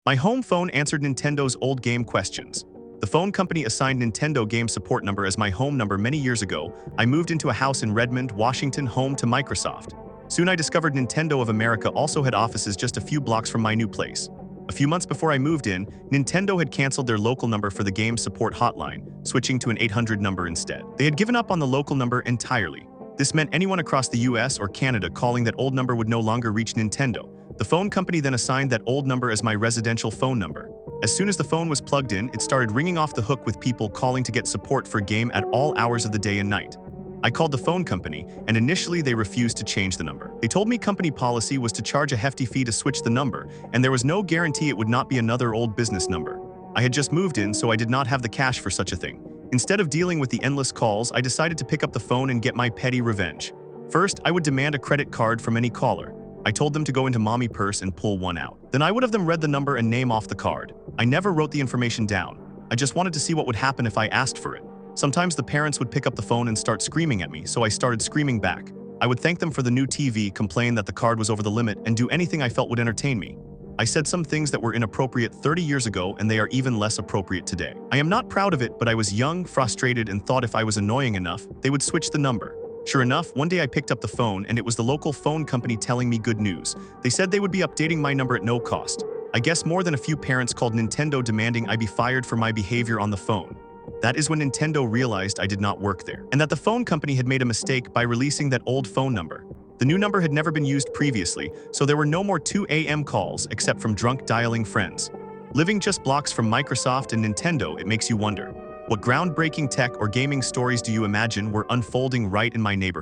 My home phone answered Nintendo's old game questions. The phone company assigned Nintendo game support number as my home number many years ago. I moved into a house in Redmond, Washington, home to Microsoft. Soon I discovered Nintendo of America also had offices just a few blocks from my new place. A few months before I moved in, Nintendo had canceled their local number for the game support hotline, switching to an 800 number instead. They had given up on the local number entirely. This meant anyone across the US or Canada calling that old number would no longer reach Nintendo. The phone company then assigned that old number as my residential phone number. As soon as the phone was plugged in, it started ringing off the hook with people calling to get support for a game at all hours of the day and night. I called the phone company, and initially they refused to change the number. They told me company policy was to charge a hefty fee to switch the number, and there was no guarantee it would not be another old business number. I had just moved in, so I did not have the cash for such a thing. Instead of dealing with the endless calls, I decided to pick up the phone and get my petty revenge. First, I would demand a credit card from any caller. I told them to go into mommy purse and pull one out. Then I would have them read the number and name off the card. I never wrote the information down. I just wanted to see what would happen if I asked for it. Sometimes the parents would pick up the phone and start screaming at me, so I started screaming back. I would thank them for the new TV, complain that the card was over the limit, and do anything I felt would entertain me. I said some things that were inappropriate 30 years ago, and they are even less appropriate today. I am not proud of it, but I was young, frustrated, and thought if I was annoying enough, they would switch the number. Sure enough, one day I picked up the phone, and it was the local phone company telling me good news. They said they would be updating my number at no cost. I guess more than a few parents called Nintendo demanding I be fired for my behavior on the phone. That is when Nintendo realized I did not work there, and that the phone company had made a mistake by releasing that old phone number. The new number had never been used previously, so there were no more 2 a.m. calls except from drunk dialing friends. Living just blocks from Microsoft and Nintendo, it makes you wonder, what groundbreaking tech or gaming stories do you imagine were unfolding right in my neighborhood?